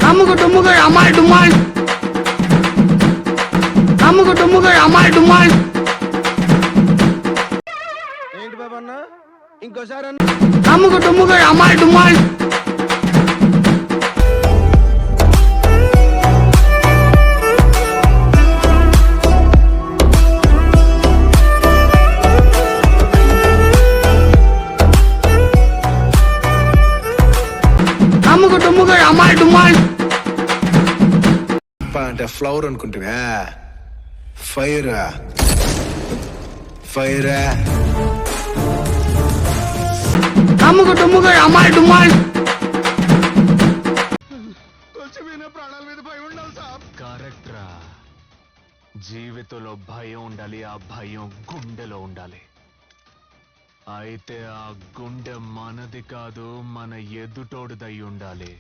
అమ్ముకు డుమ్ముకు అమ్మాయి డుమ్మాయి అమ్ముకు డుమ్ముకు అమ్మాయి డుమ్మాయి. ఏంటి బాబు అన్న ఇంకోసారి అమ్ముకు డుమ్ముకు అమ్మాయి డుమ్మాయి. అమ్ముకు డుమ్ముకు అమ్మాయి డుమ్మాయి. అంటే ఫ్లవర్ అనుకుంటున్నా ఫైర్ ఫైర్ అమ్ముకు డుమ్ముకు అమ్మాయి డుమ్మాయి. ప్రాణాల మీద భయం ఉండాలి సార్. కరెక్ట్ రా. జీవితంలో భయం ఉండాలి, ఆ భయం గుండెలో ఉండాలి. అయితే ఆ గుండె మనది కాదు, మన ఎదుటోడిదై ఉండాలి.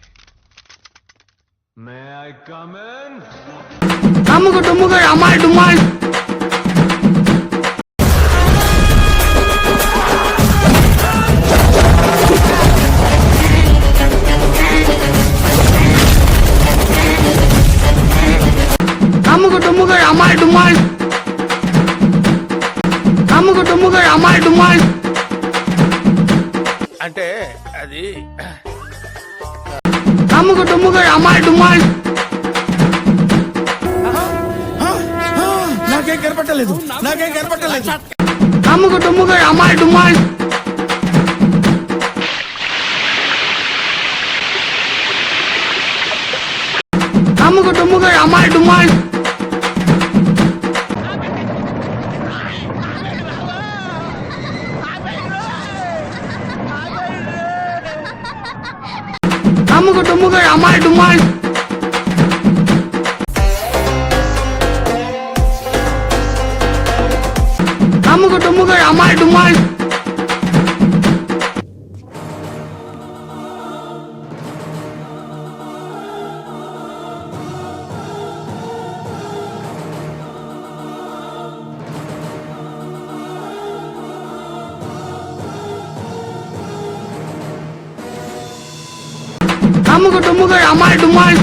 May I come in? అమ్ముకు డుమ్ముకు అమ్మాయి డుమ్మాయి. అమ్ముకు డుమ్ముకు అమ్మాయి డుమ్మాయి. అమ్ముకు డుమ్ముకు అమ్మాయి డుమ్మాయి. అంటే అది అమ్ముకు డుమ్ముకు అమ్మాయి డుమ్మాయి. నాకేం కనపట్టలేదు, నాకేం కనపట్టలేదు. అమ్ముకు డుమ్ముకు అమ్మాయి డుమ్మాయి. అమ్ముకు డుమ్ముకు అమ్మాయి డుమ్మాయి. అమ్ముకు డుమ్ముకు అమ్మాయి డుమ్మాయి. అమ్ముకు డుమ్ముకు అమ్మాయి డుమ్మాయి. అమ్ముకు డుమ్ముకు అమ్మాయి డుమ్మాయి.